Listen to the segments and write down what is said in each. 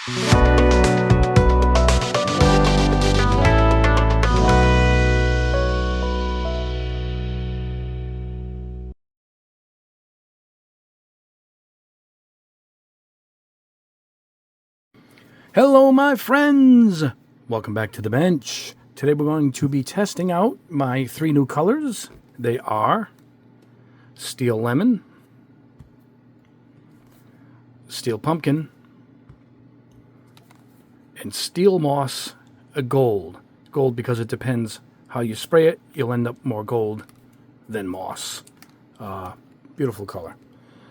Hello, my friends! Welcome back to the bench. Today we're going to be testing out my 3 new colors. They are Steel Lemon, Steel Pumpkin, and Steel Moss Gold. Gold because it depends how you spray it. You'll end up more gold than moss. Beautiful color.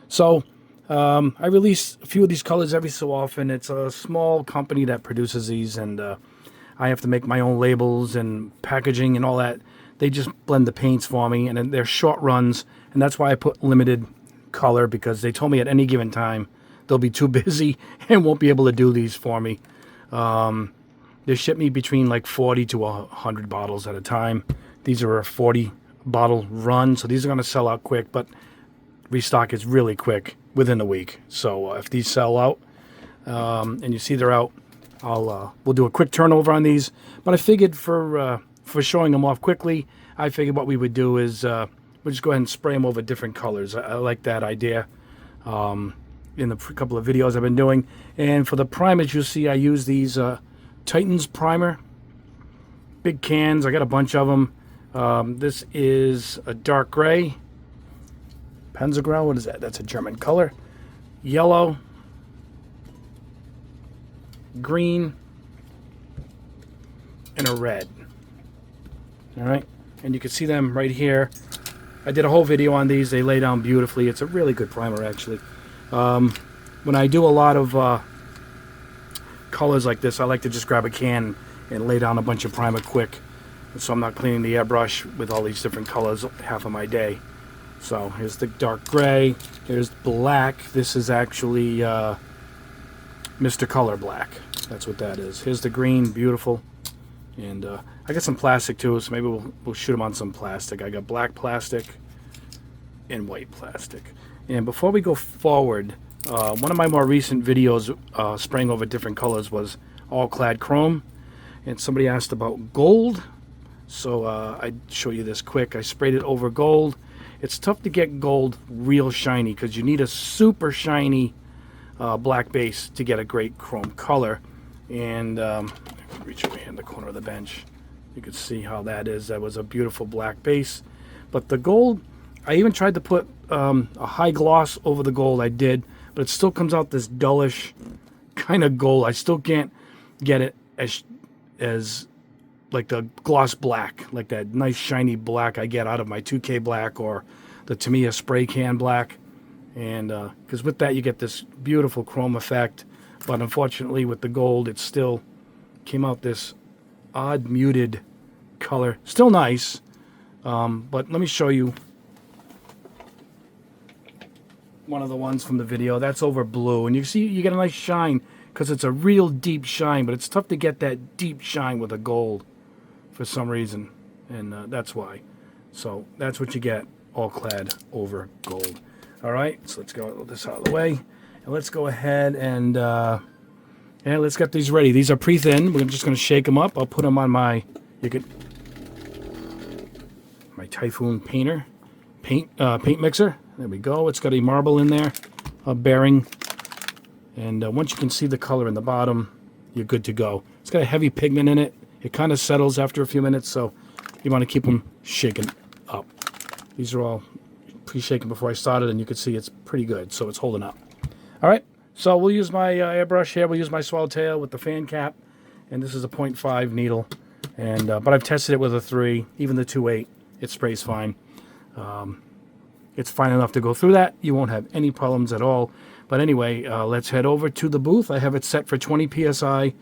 So, I release a few of these colors every so often. It's a small company that produces these, and I have to make my own labels and packaging and all that. They just blend the paints for me, and then they're short runs, and that's why I put limited color, because they told me at any given time they'll be too busy and won't be able to do these for me. They ship me between like 40 to 100 bottles at a time. These are a 40 bottle run, so these are going to sell out quick, but restock is really quick within a week. So if these sell out and you see they're out, we'll do a quick turnover on these. But I figured for showing them off quickly, I figured what we would do is we'll just go ahead and spray them over different colors. I like that idea in the couple of videos I've been doing. And for the primers, you'll see I use these Titans primer, big cans. I got a bunch of them. This is a dark gray. Penzogrel, what is that? That's a German color. Yellow, green, and a red. All right, and you can see them right here. I did a whole video on these. They lay down beautifully. It's a really good primer, actually. When I do a lot of colors like this, I like to just grab a can and lay down a bunch of primer quick, so I'm not cleaning the airbrush with all these different colors half of my day. So here's the dark gray, here's black. This is actually Mr. Color Black. That's what that is. Here's the green, beautiful. And I got some plastic too, so maybe we'll shoot them on some plastic. I got black plastic and white plastic. And before we go forward, one of my more recent videos spraying over different colors was all clad chrome. And somebody asked about gold. So I'd show you this quick. I sprayed it over gold. It's tough to get gold real shiny because you need a super shiny black base to get a great chrome color. And reach over here in the corner of the bench. You can see how that is. That was a beautiful black base. But the gold, I even tried to put a high gloss over the gold. I did, but it still comes out this dullish kind of gold. I still can't get it as like the gloss black, like that nice shiny black I get out of my 2K black or the Tamiya spray can black. And because with that you get this beautiful chrome effect, but unfortunately with the gold it still came out this odd muted color. Still nice, but let me show you one of the ones from the video. That's over blue, and you see you get a nice shine because it's a real deep shine, but it's tough to get that deep shine with a gold for some reason, and that's why. So that's what you get, all clad over gold. All right, so let's go this out of the way, and let's go ahead and let's get these ready. These are pre-thin. We're just going to shake them up. I'll put them on my my Typhoon paint mixer. There we go. It's got a marble in there, a bearing, and once you can see the color in the bottom, you're good to go. It's got a heavy pigment in it. It kind of settles after a few minutes, so you want to keep them shaken up. These are all pre-shaken before I started, and you can see it's pretty good, so it's holding up. All right, so we'll use my airbrush here. We'll use my Swallowtail with the fan cap, and this is a 0.5 needle. And but I've tested it with a 3, even the 2.8. It sprays fine. It's fine enough to go through that. You won't have any problems at all. But anyway, let's head over to the booth. I have it set for 20 psi,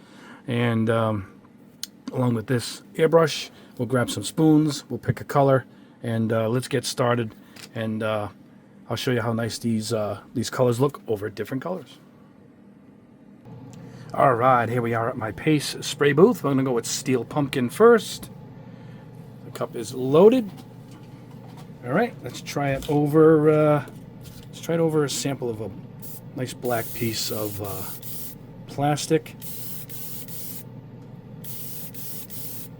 and along with this airbrush, we'll grab some spoons, we'll pick a color, and let's get started. And I'll show you how nice these colors look over different colors. All right, here we are at my Pace spray booth. I'm going to go with Steel Pumpkin first. The cup is loaded. All right, let's try it over. Let's try it over a sample of a nice black piece of plastic.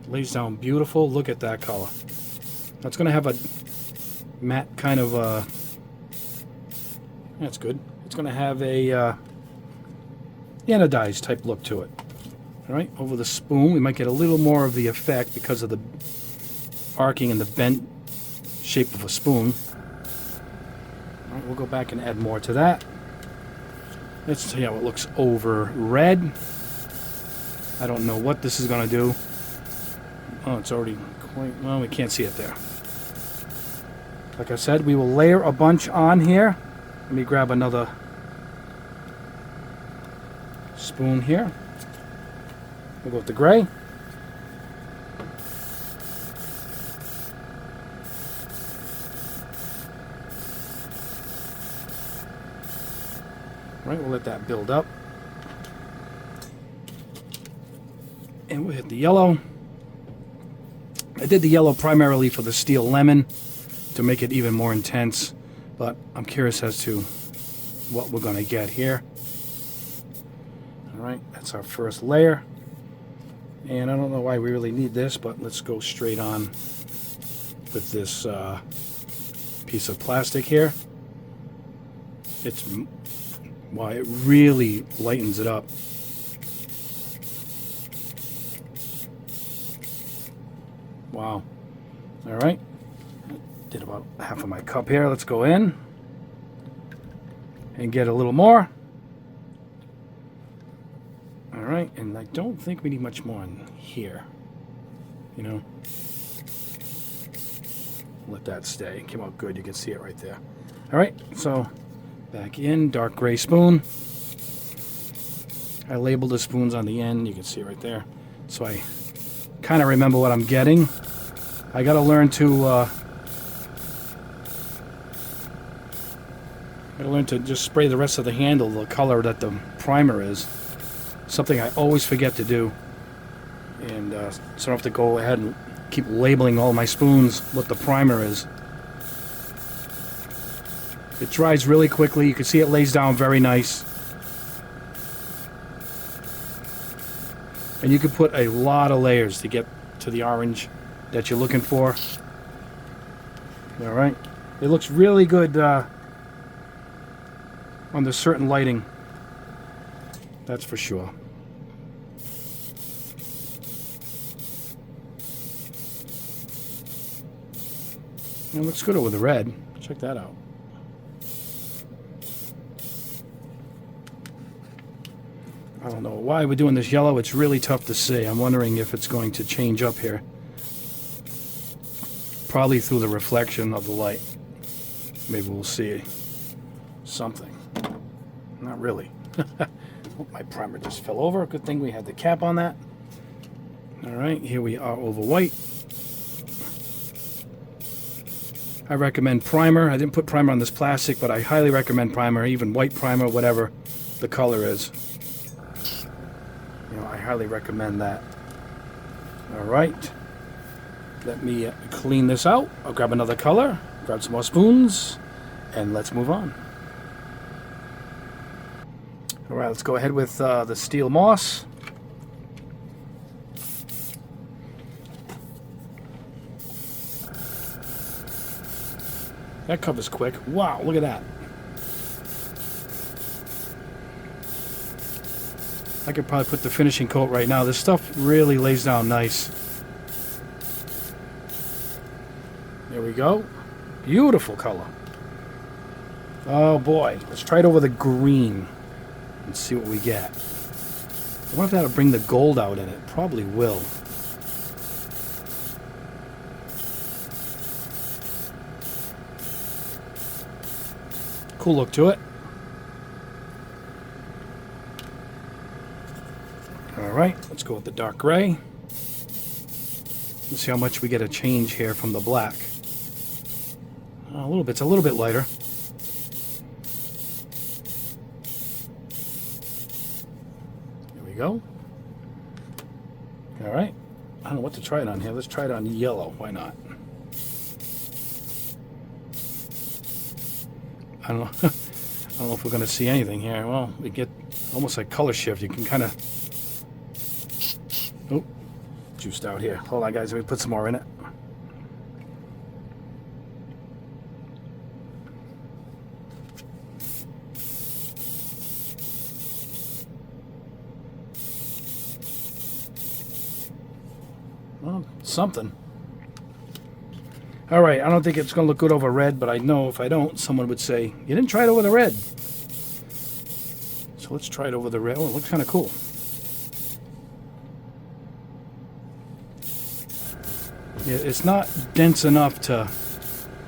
Lays down beautiful. Look at that color. That's going to have a matte kind of that's good. It's going to have a anodized type look to it. All right, over the spoon we might get a little more of the effect because of the arcing and the bent shape of a spoon. All right, we'll go back and add more to that. Let's see how it looks over red. I don't know what this is going to do. Oh, it's already quite, well, we can't see it there. Like I said, we will layer a bunch on here. Let me grab another spoon here. We'll go with the gray. All right, we'll let that build up. And we'll hit the yellow. I did the yellow primarily for the steel lemon to make it even more intense, but I'm curious as to what we're going to get here. All right, that's our first layer. And I don't know why we really need this, but let's go straight on with this piece of plastic here. It's, wow, it really lightens it up. Wow. All right. Did about half of my cup here. Let's go in and get a little more. All right. And I don't think we need much more in here. You know, let that stay. It came out good. You can see it right there. All right. So back in, dark gray spoon. I labeled the spoons on the end. You can see it right there. So I kind of remember what I'm getting. I got to learn to just spray the rest of the handle the color that the primer is. Something I always forget to do, and so I don't have to go ahead and keep labeling all my spoons what the primer is. It dries really quickly. You can see it lays down very nice. And you can put a lot of layers to get to the orange that you're looking for. All right. It looks really good under certain lighting. That's for sure. It looks good over the red. Check that out. I don't know why we're doing this yellow. It's really tough to see. I'm wondering if it's going to change up here. Probably through the reflection of the light. Maybe we'll see something. Not really. Oh, my primer just fell over. Good thing we had the cap on that. All right, here we are over white. I recommend primer. I didn't put primer on this plastic, but I highly recommend primer, even white primer, whatever the color is. You know, I highly recommend that. All right. Let me clean this out. I'll grab another color, grab some more spoons, and let's move on. All right, let's go ahead with the steel moss. That covers quick. Wow, look at that. I could probably put the finishing coat right now. This stuff really lays down nice. There we go. Beautiful color. Oh boy. Let's try it over the green and see what we get. I wonder if that'll bring the gold out in it. Probably will. Cool look to it. Alright, let's go with the dark gray. Let's see how much we get a change here from the black. A little bit. It's a little bit lighter. There we go. Alright. I don't know what to try it on here. Let's try it on yellow. Why not? I don't know. don't know if we're going to see anything here. Well, we get almost like color shift. You can kind of... Oh, juiced out here. Hold on, guys. Let me put some more in it. Well, something. All right, I don't think it's going to look good over red, but I know if I don't, someone would say, you didn't try it over the red. So let's try it over the red. Oh, it looks kind of cool. Yeah, it's not dense enough to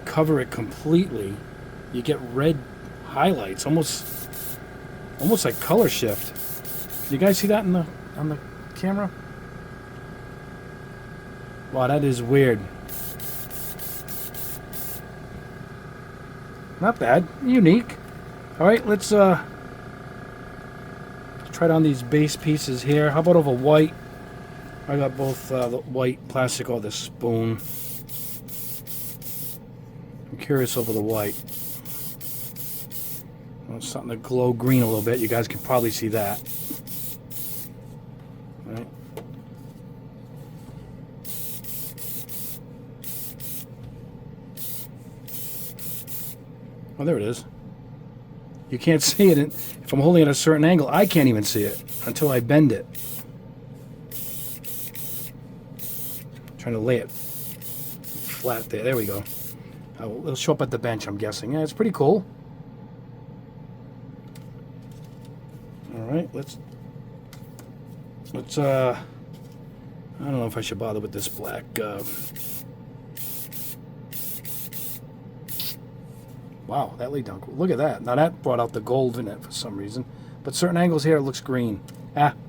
cover it completely. You get red highlights, almost like color shift. Can you guys see that on the camera? Wow, that is weird. Not bad. Unique. All right, let's try it on these base pieces here. How about over white? I got both the white plastic or the spoon. I'm curious over the white. I want something to glow green a little bit. You guys can probably see that. All right. Oh, there it is. You can't see it. If I'm holding it at a certain angle, I can't even see it until I bend it. Trying to lay it flat there. There we go. It'll show up at the bench, I'm guessing. Yeah, it's pretty cool. All right, let's I don't know if I should bother with this black. Wow, that laid down cool. Look at that. Now that brought out the gold in it for some reason. But certain angles here, it looks green.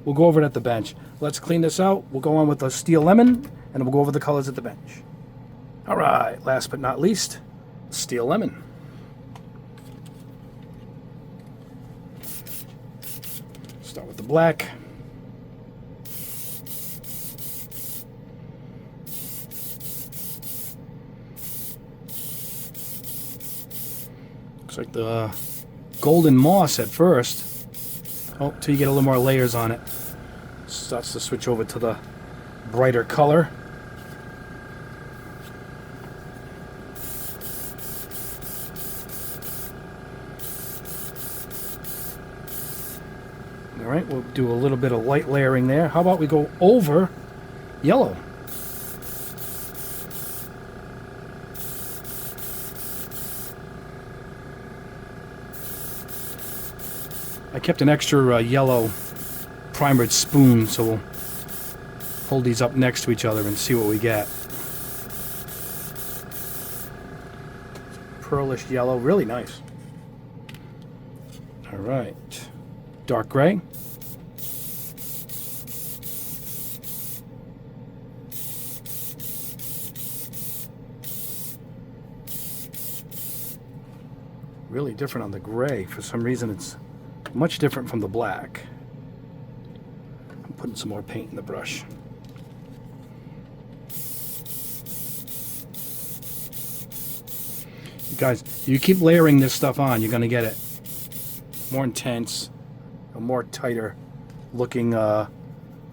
We'll go over it at the bench. Let's clean this out. We'll go on with the steel lemon, and we'll go over the colors at the bench. All right, last but not least, steel lemon. Start with the black. Looks like the golden moss at first. Oh, till you get a little more layers on it. Starts to switch over to the brighter color. All right, we'll do a little bit of light layering there. How about we go over yellow? I kept an extra yellow primered spoon, so we'll hold these up next to each other and see what we get. Pearlish yellow, really nice. All right, dark gray. Really different on the gray. For some reason, it's much different from the black. I'm putting some more paint in the brush. You guys, you keep layering this stuff on, you're going to get it more intense, a more tighter looking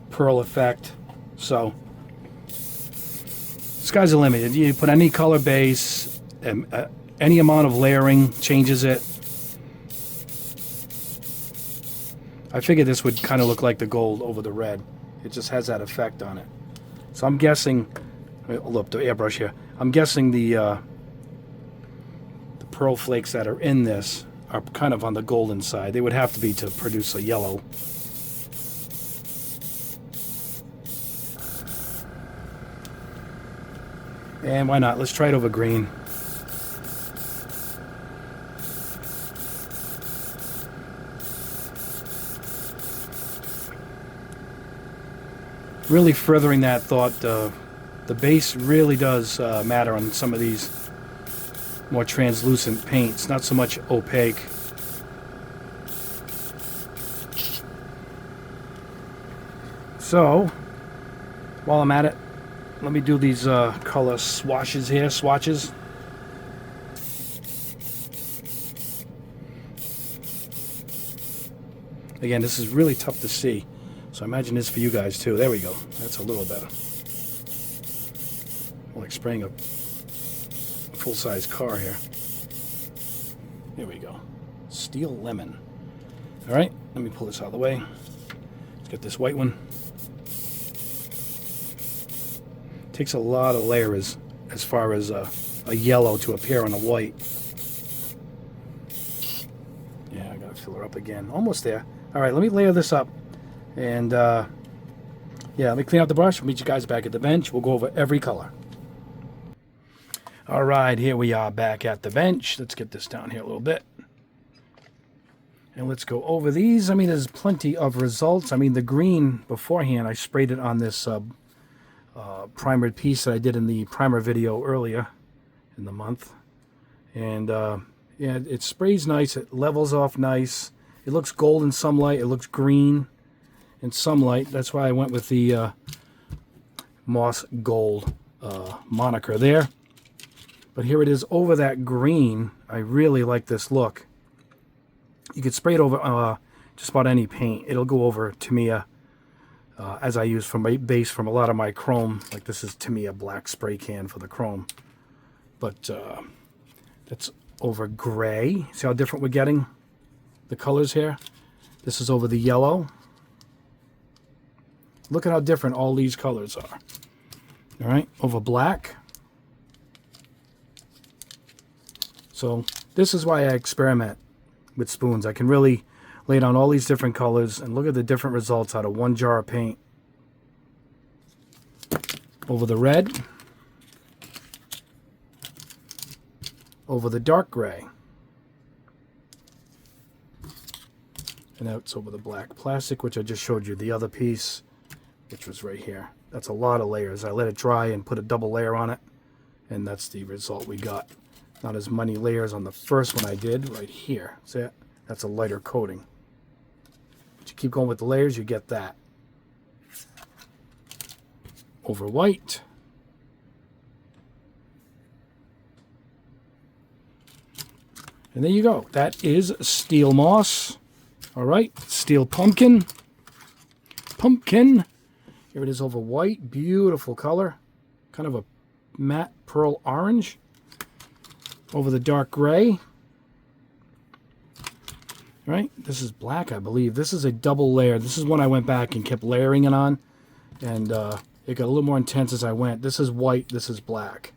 pearl effect. So, sky's the limit. You put any color base, any amount of layering changes it. I figured this would kind of look like the gold over the red. It just has that effect on it. So I'm guessing, look, the airbrush here. I'm guessing the pearl flakes that are in this are kind of on the golden side. They would have to be to produce a yellow. And why not? Let's try it over green. Really furthering that thought, the base really does matter on some of these more translucent paints, not so much opaque. So, while I'm at it, let me do these color swatches here, swatches. Again, this is really tough to see, so I imagine this for you guys too. There we go. That's a little better. Like spraying a full-size car here. There we go. Steel lemon. All right, let me pull this out of the way. Let's get this white one. Takes a lot of layers as far as a yellow to appear on a white. Yeah, I gotta fill her up again. Almost there. All right, let me layer this up. And yeah, let me clean out the brush. We'll meet you guys back at the bench. We'll go over every color. All right, here we are back at the bench. Let's get this down here a little bit. And let's go over these. I mean, there's plenty of results. I mean, the green beforehand, I sprayed it on this primered piece that I did in the primer video earlier in the month. And yeah, it sprays nice. It levels off nice. It looks gold in some light. It looks green in some light. That's why I went with the moss gold moniker there. But here it is over that green. I really like this look. You could spray it over just about any paint. It'll go over Tamiya, as I use for my base from a lot of my chrome. Like this is Tamiya black spray can for the chrome. But that's over gray. See how different we're getting the colors here? This is over the yellow. Look at how different all these colors are. All right, over black. So this is why I experiment with spoons. I can really lay down all these different colors and look at the different results out of one jar of paint. Over the red. Over the dark gray. And that's over the black plastic, which I just showed you. The other piece, which was right here. That's a lot of layers. I let it dry and put a double layer on it. And that's the result we got. Not as many layers on the first one I did right here. See it? That's a lighter coating. But you keep going with the layers, you get that. Over white. And there you go. That is steel moss. All right, steel pumpkin. Pumpkin. Here it is over white. Beautiful color. Kind of a matte pearl orange. Over the dark gray. Right, this is black, I believe. This is a double layer. This is one I went back and kept layering it on. And it got a little more intense as I went. This is white, this is black.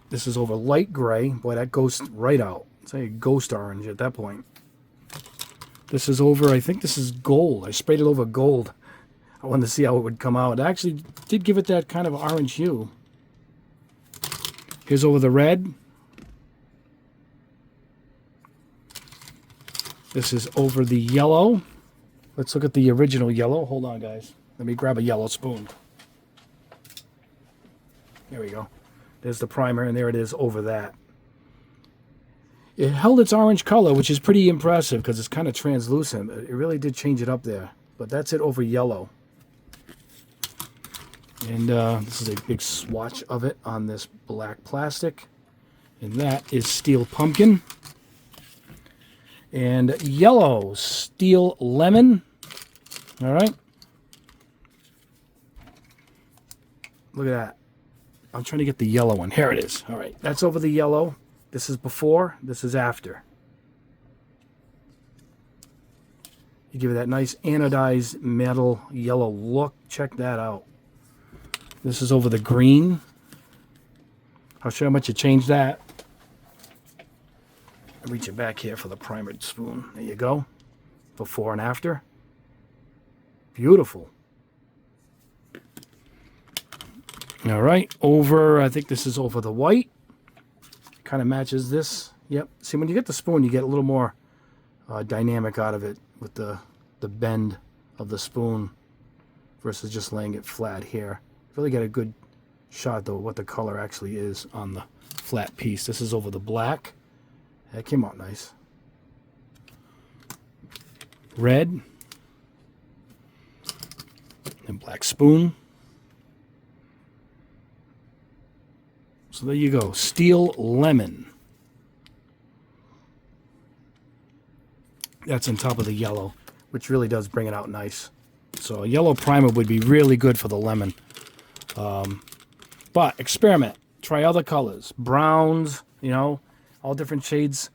This is over light gray. Boy, that goes right out. It's like a ghost orange at that point. This is over, I think this is gold. I sprayed it over gold. I wanted to see how it would come out. It actually did give it that kind of orange hue. Here's over the red. This is over the yellow. Let's look at the original yellow. Hold on, guys. Let me grab a yellow spoon. There we go. There's the primer, and there it is over that. It held its orange color, which is pretty impressive because it's kind of translucent. It really did change it up there. But that's it over yellow. And this is a big swatch of it on this black plastic. And that is steel pumpkin. And yellow, steel lemon. All right. Look at that. I'm trying to get the yellow one. Here it is. All right. That's over the yellow. This is before. This is after. You give it that nice anodized metal yellow look. Check that out. This is over the green. I'll show you how much you changed that. I'll reach it back here for the primered spoon. There you go. Before and after. Beautiful. All right. Over, I think this is over the white. Kind of matches this. Yep. See, when you get the spoon, you get a little more dynamic out of it with the bend of the spoon versus just laying it flat here. Really get a good shot, though, what the color actually is on the flat piece. This is over the black. That came out nice. Red. And black spoon. So there you go. Steel lemon. that's on top of the yellow, which really does bring it out nice. So a yellow primer would be really good for the lemon. But experiment. Try other colors. Browns, you know, all different shades.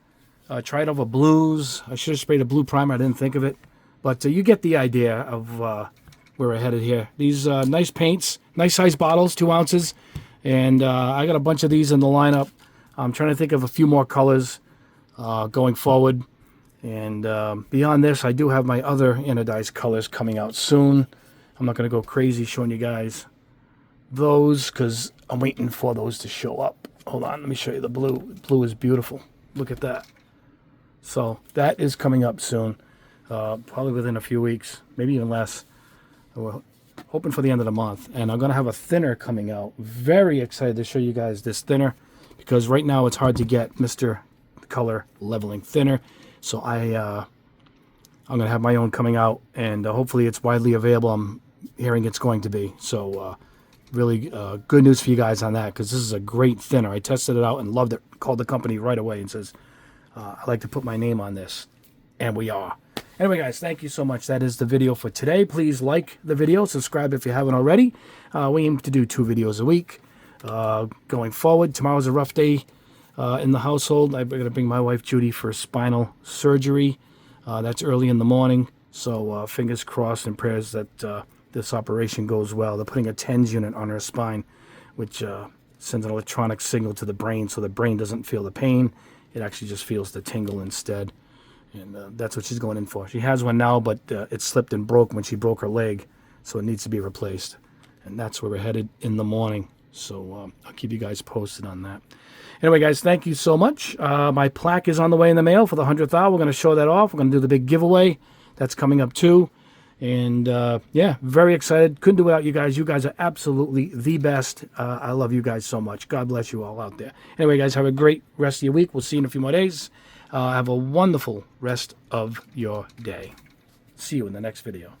Try it over blues. I should have sprayed a blue primer. I didn't think of it. But you get the idea of where we're headed here. These nice paints, nice size bottles, 2 ounces. And I got a bunch of these in the lineup. I'm trying to think of a few more colors going forward. And beyond this, I do have my other anodized colors coming out soon. I'm not going to go crazy showing you guys those because I'm waiting for those to show up. Hold on, let me show you the blue. Blue is beautiful. Look at that. So that is coming up soon, probably within a few weeks, maybe even less. We're hoping for the end of the month. And I'm going to have a thinner coming out. Very excited to show you guys this thinner because right now it's hard to get Mr. Color Leveling Thinner. So I'm going to have my own coming out, and hopefully it's widely available. I'm hearing it's going to be. So really good news for you guys on that because this is a great thinner. I tested it out and loved it. Called the company right away and says, I'd like to put my name on this. And we are. Anyway, guys, thank you so much. That is the video for today. Please like the video. Subscribe if you haven't already. We aim to do 2 videos a week. Going forward, tomorrow's a rough day in the household. I'm going to bring my wife, Judy, for spinal surgery. That's early in the morning. So fingers crossed and prayers that this operation goes well. They're putting a TENS unit on her spine, which sends an electronic signal to the brain so the brain doesn't feel the pain. It actually just feels the tingle instead. And that's what she's going in for. She has one now, but it slipped and broke when she broke her leg, so it needs to be replaced. And that's where we're headed in the morning. So I'll keep you guys posted on that. Anyway, guys, thank you so much. My plaque is on the way in the mail for the 100th hour. We're going to show that off. We're going to do the big giveaway. That's coming up too. And yeah, very excited. Couldn't do without you guys. You guys are absolutely the best. I love you guys so much. God bless you all out there. Anyway, guys, have a great rest of your week. We'll see you in a few more days. Have a wonderful rest of your day. See you in the next video.